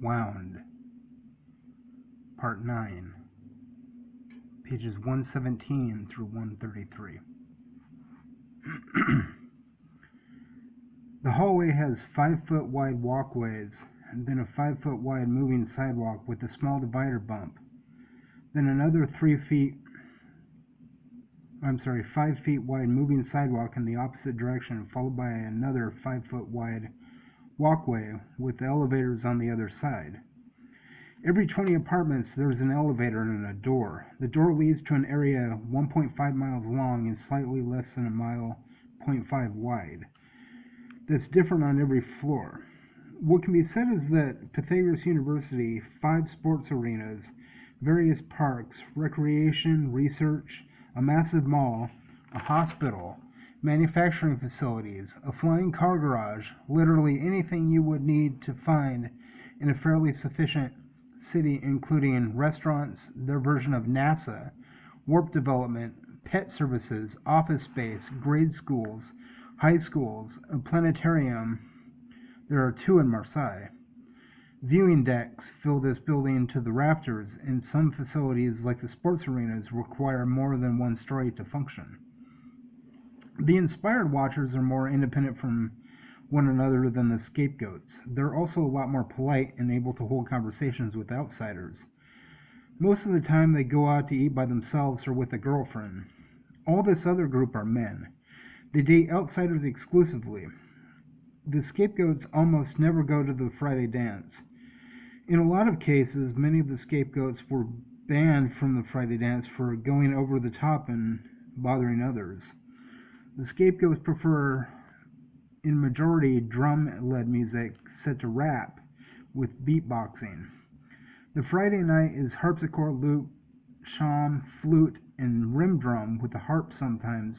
Wound, Part 9, pages 117 through 133. The hallway has 5-foot wide walkways, and then a 5-foot wide moving sidewalk with a small divider bump. Then another 5 feet wide moving sidewalk in the opposite direction, followed by another 5-foot wide walkway with elevators on the other side. Every 20 apartments, there's an elevator and a door. The door leads to an area 1.5 miles long and slightly less than a mile, 0.5 wide. That's different on every floor. What can be said is that Pythagoras University, 5 sports arenas, various parks, recreation, research, a massive mall, a hospital, manufacturing facilities, a flying car garage, literally anything you would need to find in a fairly sufficient city, including restaurants, their version of NASA, warp development, pet services, office space, grade schools, high schools, a planetarium. There are 2 in Marseille. Viewing decks fill this building to the rafters, and some facilities, like the sports arenas, require more than 1 story to function. The inspired watchers are more independent from one another than the scapegoats. They're also a lot more polite and able to hold conversations with outsiders. Most of the time they go out to eat by themselves or with a girlfriend. All this other group are men. They date outsiders exclusively. The scapegoats almost never go to the Friday dance. In a lot of cases, many of the scapegoats were banned from the Friday dance for going over the top and bothering others. The scapegoats prefer, in majority, drum-led music set to rap with beatboxing. The Friday night is harpsichord, lute, shawm, flute, and rim drum with a harp sometimes.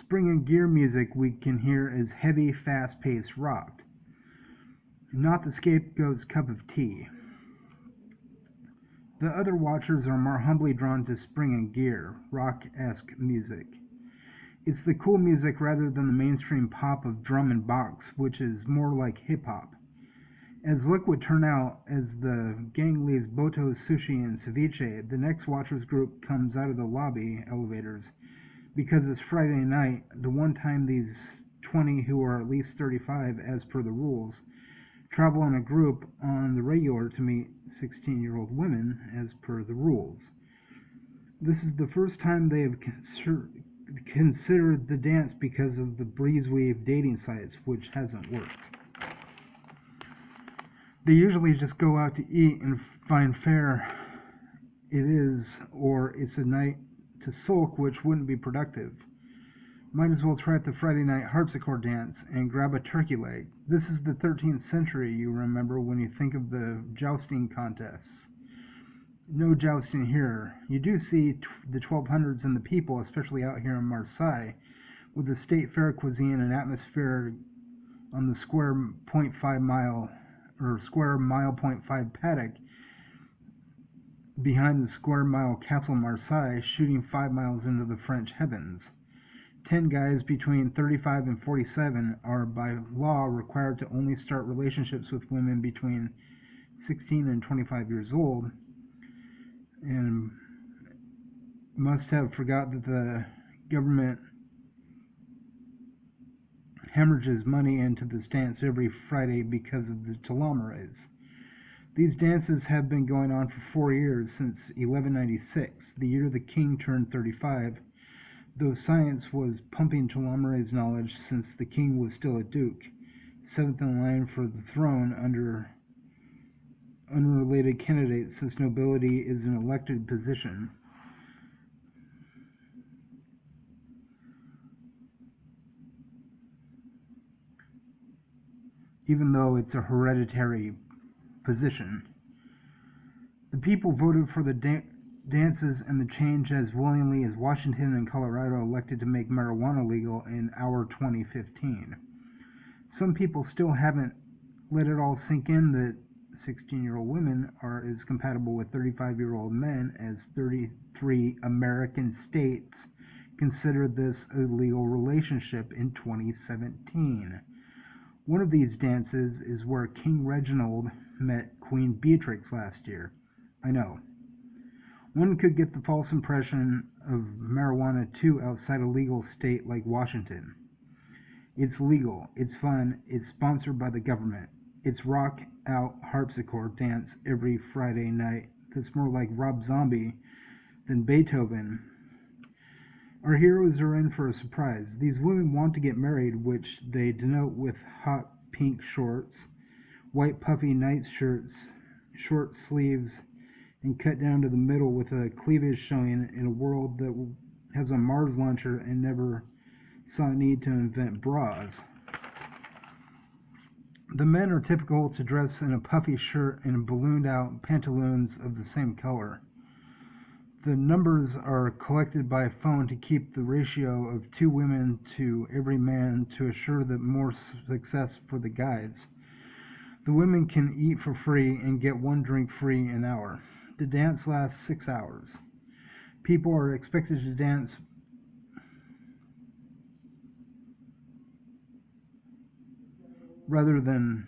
Spring and gear music we can hear is heavy, fast-paced rock. Not the scapegoat's cup of tea. The other watchers are more humbly drawn to spring and gear, rock-esque music. It's the cool music rather than the mainstream pop of drum and box, which is more like hip-hop. As luck would turn out, as the gang leaves Boto's Sushi and Ceviche, the next watchers group comes out of the lobby elevators. Because it's Friday night, the one time these 20 who are at least 35 as per the rules travel in a group on the regular to meet 16-year-old women as per the rules. This is the first time they have considered the dance because of the breezeweave dating sites, which hasn't worked. They usually just go out to eat and find fare it is, or it's a night to sulk, which wouldn't be productive. Might as well try at the Friday night harpsichord dance and grab a turkey leg. This is the 13th century, you remember, when you think of the jousting contests. No jousting here. You do see the 1200s and the people, especially out here in Marseille, with the state fair cuisine and atmosphere on the square mile 0.5 paddock behind the square mile Castle Marseille, shooting 5 miles into the French heavens. 10 guys between 35 and 47 are by law required to only start relationships with women between 16 and 25 years old, and must have forgot that the government hemorrhages money into this dance every Friday because of the telomerase. These dances have been going on for 4 years, since 1196, the year the king turned 35, though science was pumping telomerase knowledge since the king was still a duke, 7th in line for the throne under unrelated candidates, since nobility is an elected position. Even though it's a hereditary position. The people voted for the dances and the change as willingly as Washington and Colorado elected to make marijuana legal in our 2015. Some people still haven't let it all sink in that 16-year-old women are as compatible with 35-year-old men as 33 American states consider this a legal relationship in 2017. One of these dances is where King Reginald met Queen Beatrix last year. I know. One could get the false impression of marijuana too outside a legal state like Washington. It's legal, it's fun, it's sponsored by the government. It's rock out harpsichord dance every Friday night that's more like Rob Zombie than Beethoven. Our heroes are in for a surprise. These women want to get married, which they denote with hot pink shorts, white puffy nightshirts, short sleeves, and cut down to the middle with a cleavage showing in a world that has a Mars launcher and never saw a need to invent bras. The men are typical to dress in a puffy shirt and ballooned out pantaloons of the same color. The numbers are collected by phone to keep the ratio of 2 women to every man to assure that more success for the guides. The women can eat for free and get 1 drink free an hour. The dance lasts 6 hours. People are expected to dance rather than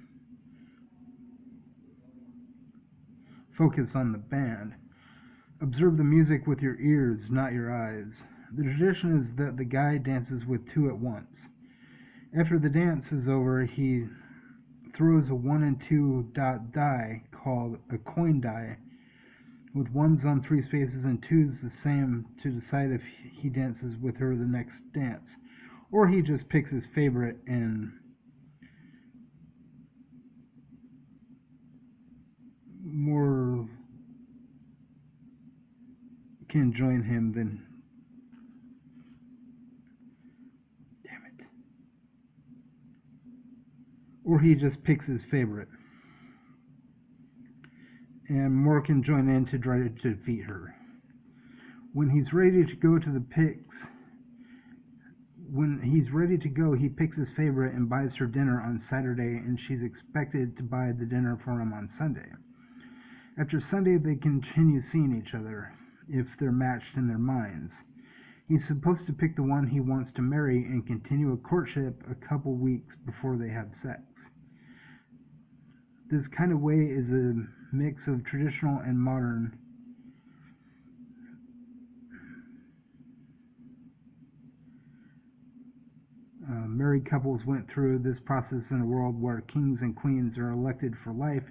focus on the band. Observe the music with your ears, not your eyes. The tradition is that the guy dances with 2 at once. After the dance is over, he throws a 1 and 2 dot die called a coin die, with 1s on 3 spaces and 2s the same, to decide if he dances with her the next dance, or he just picks his favorite and more can join him than or he just picks his favorite and more can join in to try to defeat her. When he's ready to go, he picks his favorite and buys her dinner on Saturday, and she's expected to buy the dinner for him on Sunday. After Sunday, they continue seeing each other, if they're matched in their minds. He's supposed to pick the one he wants to marry and continue a courtship a couple weeks before they have sex. This kind of way is a mix of traditional and modern. Married couples went through this process in a world where kings and queens are elected for life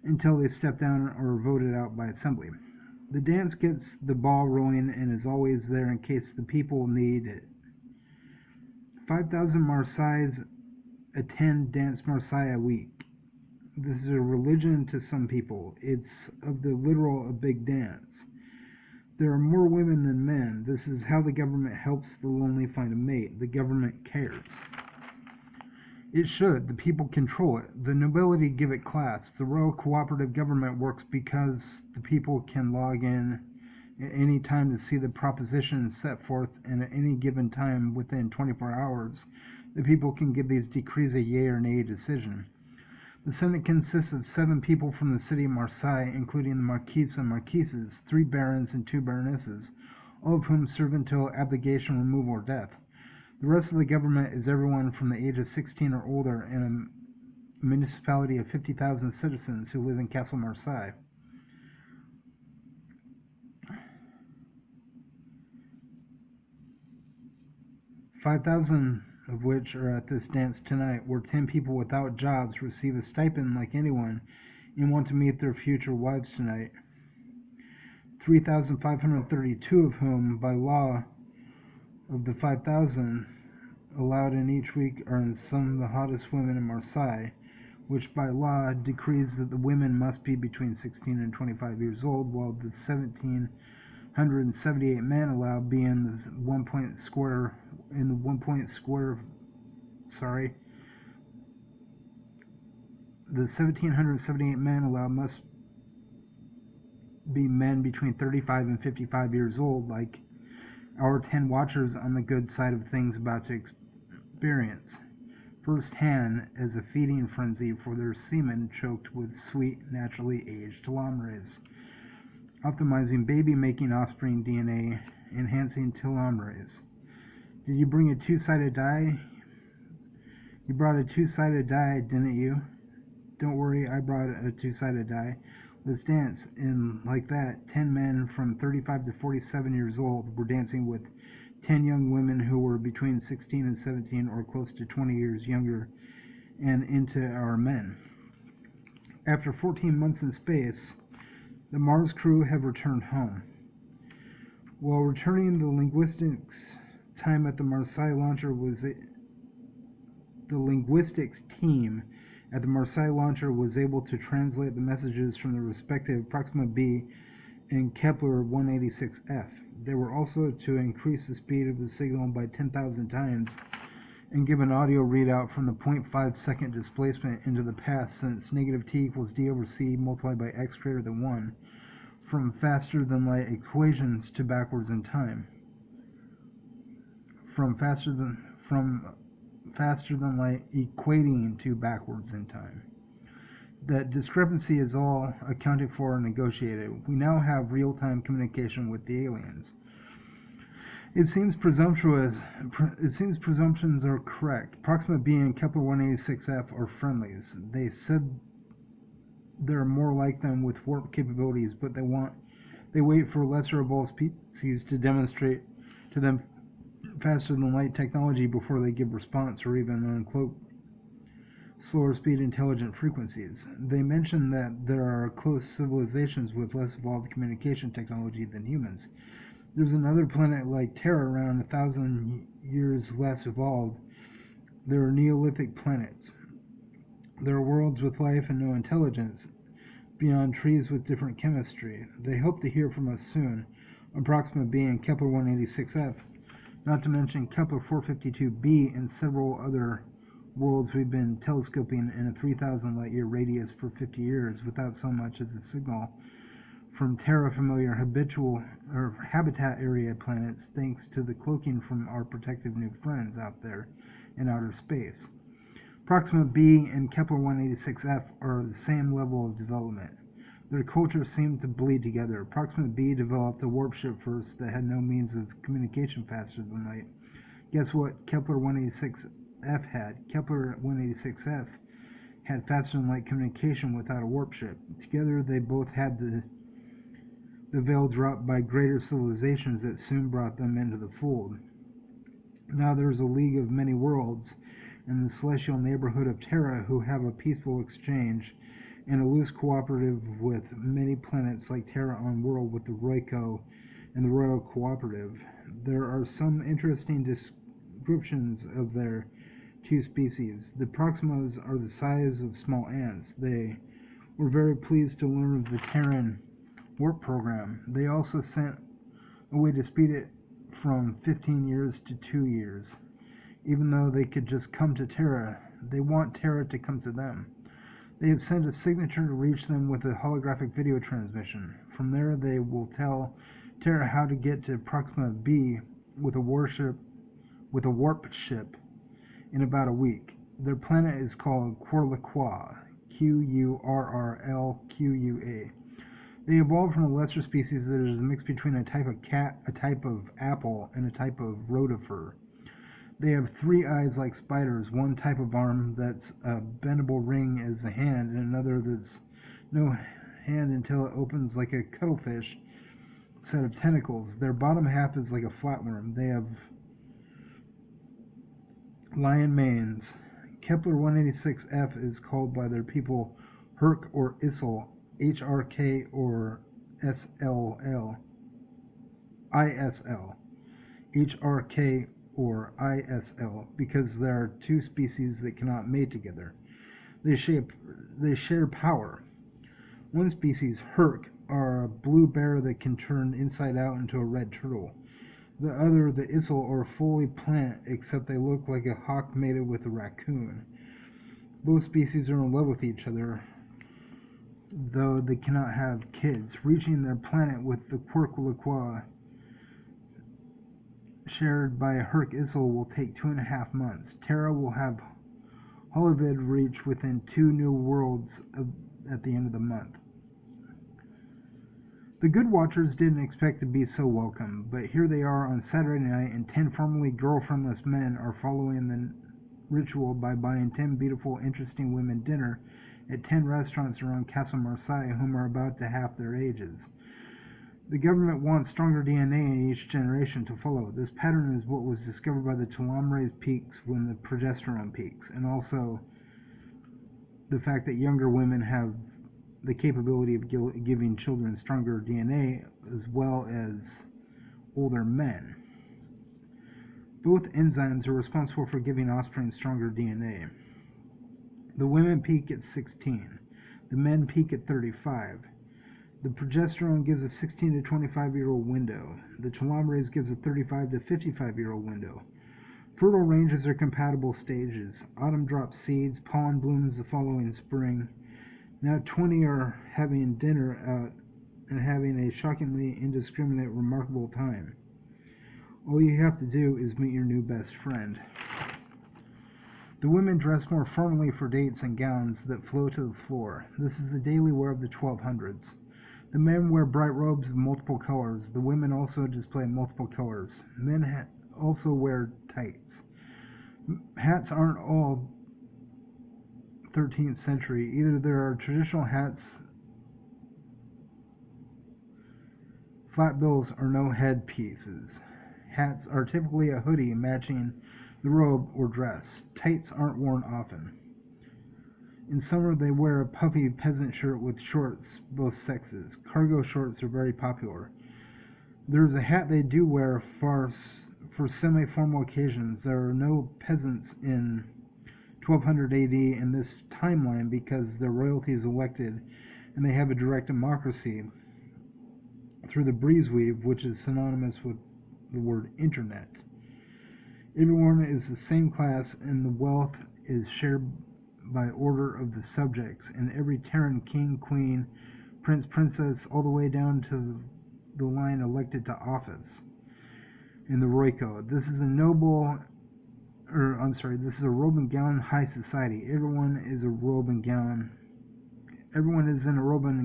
until they step down or voted out by assembly. The dance gets the ball rolling and is always there in case the people need it. 5,000 Marseillais attend Dance Marseille a week. This is a religion to some people. It's of the literal a big dance. There are more women than men. This is how the government helps the lonely find a mate. The government cares. It should. The people control it. The nobility give it class. The royal cooperative government works because the people can log in at any time to see the propositions set forth, and at any given time within 24 hours, the people can give these decrees a yea or nay decision. The Senate consists of 7 people from the city of Marseille, including the Marquis and Marquises, 3 barons and 2 baronesses, all of whom serve until abdication, removal, or death. The rest of the government is everyone from the age of 16 or older in a municipality of 50,000 citizens who live in Castle Marseille. $5,000 of which are at this dance tonight, where 10 people without jobs receive a stipend like anyone and want to meet their future wives tonight. 3,532 of whom, by law of the 5,000 allowed in each week, are some of the hottest women in Marseille, which by law decrees that the women must be between 16 and 25 years old, while the 1,778 men allowed be in the 1 point square. The 1,778 men allowed must be men between 35 and 55 years old, like our 10 watchers on the good side of things about to experience firsthand as a feeding frenzy for their semen choked with sweet, naturally aged telomerase, optimizing baby-making offspring DNA, enhancing telomerase. Did you bring a 2-sided die? You brought a two-sided die, didn't you? Don't worry, I brought a two-sided die. Let's dance. And like that, 10 men from 35 to 47 years old were dancing with 10 young women who were between 16 and 17 or close to 20 years younger and into our men. After 14 months in space, the Mars crew have returned home. While returning, the linguistics time at the Marseille launcher was the linguistics team at the Marseille launcher was able to translate the messages from the respective Proxima B and Kepler 186f. They were also to increase the speed of the signal by 10,000 times and give an audio readout from the 0.5 second displacement into the past, since negative t equals d over c multiplied by x greater than 1, from faster than light equations to backwards in time. From faster than light equating to backwards in time. That discrepancy is all accounted for and negotiated. We now have real-time communication with the aliens. It seems presumptions are correct. Proxima B and Kepler 186f are friendlies. They said there are more like them with warp capabilities, but they wait for lesser evolved species to demonstrate to them faster than light technology before they give response or even uncloak slower speed intelligent frequencies. They mention that there are close civilizations with less evolved communication technology than humans. There's another planet like Terra around 1,000 years less evolved. There are Neolithic planets. There are worlds with life and no intelligence, beyond trees with different chemistry. They hope to hear from us soon on Proxima B and Kepler 186f, not to mention Kepler 452b and several other worlds we've been telescoping in a 3,000 light-year radius for 50 years without so much as a signal from Terra-familiar habitat area planets, thanks to the cloaking from our protective new friends out there in outer space. Proxima B and Kepler 186f are the same level of development. Their cultures seem to bleed together. Proxima B developed a warp ship first that had no means of communication faster than light. Guess what Kepler 186f had? Kepler 186f had faster than light communication without a warp ship. Together they both had the veil dropped by greater civilizations that soon brought them into the fold. Now there's a league of many worlds in the celestial neighborhood of Terra who have a peaceful exchange and a loose cooperative with many planets like Terra on world with the Roico and the Royal Cooperative. There are some interesting descriptions of their two species. The Proximas are the size of small ants. They were very pleased to learn of the Terran warp program. They also sent a way to speed it from 15 years to 2 years. Even though they could just come to Terra, they want Terra to come to them. They have sent a signature to reach them with a holographic video transmission. From there, they will tell Terra how to get to Proxima B with a warp ship in about a week. Their planet is called Quorlaqua, Qurrlqa. They evolved from a lesser species that is a mix between a type of cat, a type of apple, and a type of rotifer. They have 3 eyes like spiders, one type of arm that's a bendable ring as a hand, and another that's no hand until it opens like a cuttlefish set of tentacles. Their bottom half is like a flatworm. They have lion manes. Kepler 186f is called by their people Herc or Issel, HRK or ISL, HRK or ISL, because there are 2 species that cannot mate together. They share power. One species, Herc, are a blue bear that can turn inside out into a red turtle. The other, the Issel, are fully plant, except they look like a hawk mated with a raccoon. Both species are in love with each other, though they cannot have kids. Reaching their planet with the Quorlaqua shared by Herc Issel will take 2.5 months. Terra will have Holovid reach within 2 new worlds at the end of the month. The Good Watchers didn't expect to be so welcome, but here they are on Saturday night, and 10 formerly girlfriendless men are following ritual by buying 10 beautiful, interesting women dinner at 10 restaurants around Castle Marseille whom are about to half their ages. The government wants stronger DNA in each generation to follow. This pattern is what was discovered by the telomerase peaks when the progesterone peaks, and also the fact that younger women have the capability of giving children stronger DNA as well as older men. Both enzymes are responsible for giving offspring stronger DNA. The women peak at 16. The men peak at 35. The progesterone gives a 16 to 25-year-old window. The telomerase gives a 35 to 55-year-old window. Fertile ranges are compatible stages. Autumn drops seeds, pollen blooms the following spring. Now 20 are having dinner out and having a shockingly indiscriminate, remarkable time. All you have to do is meet your new best friend. The women dress more formally for dates in gowns that flow to the floor. This is the daily wear of the 1200s. The men wear bright robes of multiple colors. The women also display multiple colors. Men also wear tights. Hats aren't all 13th century. Either there are traditional hats, flat bills, or no headpieces. Hats are typically a hoodie matching the robe or dress. Tights aren't worn often. In summer they wear a puffy peasant shirt with shorts, both sexes. Cargo shorts are very popular. There's a hat they do wear for semi-formal occasions. There are no peasants in 1200 AD in this timeline because the royalty is elected and they have a direct democracy through the breezeweave, which is synonymous with the word internet. Everyone is the same class and the wealth is shared by order of the subjects, and every Terran king, queen, prince, princess, all the way down to the line elected to office in the Roy Code. This is a robe and gown high society. Everyone is in a robe and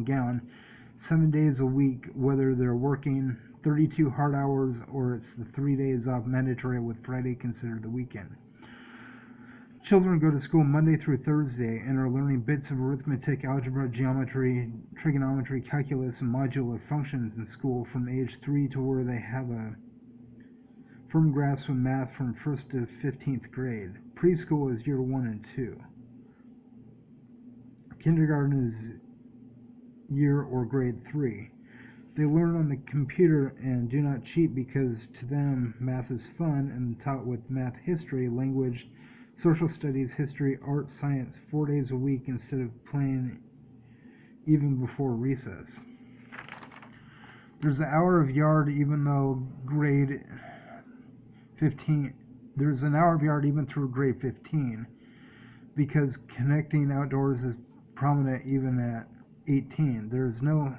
gown 7 days a week, whether they're working 32 hard hours or it's the 3 days off mandatory with Friday considered the weekend. Children go to school Monday through Thursday and are learning bits of arithmetic, algebra, geometry, trigonometry, calculus, and modular functions in school from age 3 to where they have a firm grasp of math from 1st to 15th grade. Preschool is year 1 and 2. Kindergarten is year or grade 3. They learn on the computer and do not cheat because to them math is fun and taught with math history, language, social studies, history, art, science 4 days a week instead of playing even before recess. There's an hour of yard even though grade 15. There's an hour of yard even through grade 15 because connecting outdoors is prominent even at 18. There's no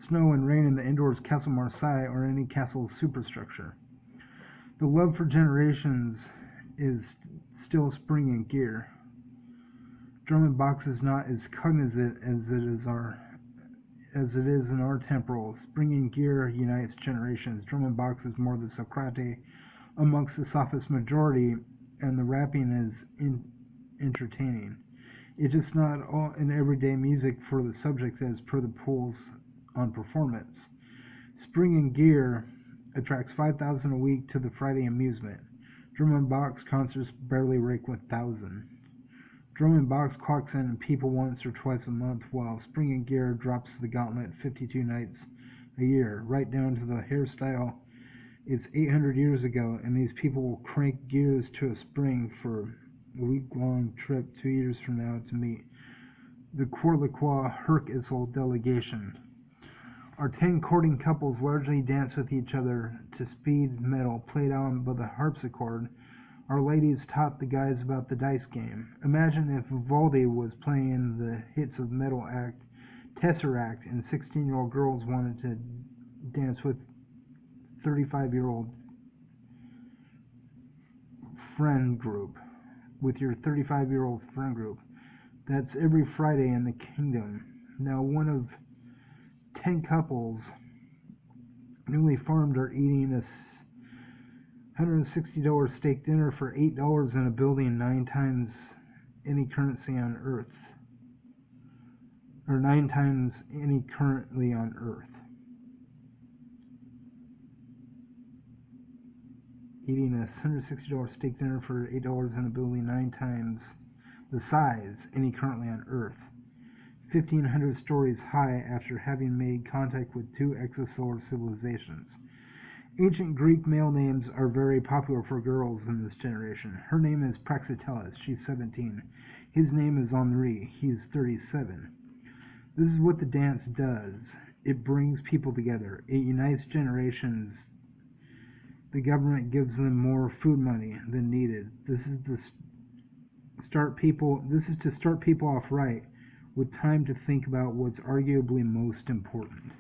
snow and rain in the indoors Castle Marseille or any castle superstructure. The love for generations is still spring in gear. Drum & Box is not as cognizant as it is in our temporal. Spring in gear unites generations. Drum & Box is more the Socrate amongst the sophist majority, and the rapping is entertaining. It's just not all in everyday music for the subjects as per the polls on performance. Spring in gear attracts 5,000 a week to the Friday amusement. Drum & Box concerts barely rake 1,000. Drum & Box clocks in people once or twice a month, while Spring in Gear drops the gauntlet 52 nights a year, right down to the hairstyle. It's 800 years ago, and these people will crank gears to a spring for a week-long trip 2 years from now to meet the Courlaqua Herc Isle delegation. Our 10 courting couples largely dance with each other to speed metal played on by the harpsichord. Our ladies taught the guys about the dice game. Imagine if Vivaldi was playing the hits of metal act Tesseract and 16-year-old girls wanted to dance with 35-year-old friend group. With your 35-year-old friend group. That's every Friday in the kingdom. Now one of 10 couples newly formed are $160 steak dinner for $8 in a building 9 times any currency on Earth. Or 9 times any currently on Earth. Eating a $160 steak dinner for $8 in a building 9 times the size any currently on Earth. 1,500 stories high after having made contact with 2 exosolar civilizations. Ancient Greek male names are very popular for girls in this generation. Her name is Praxiteles. She's 17. His name is Henri. He is 37. This is what the dance does. It brings people together. It unites generations. The government gives them more food money than needed. This is to start people off right, with time to think about what's arguably most important.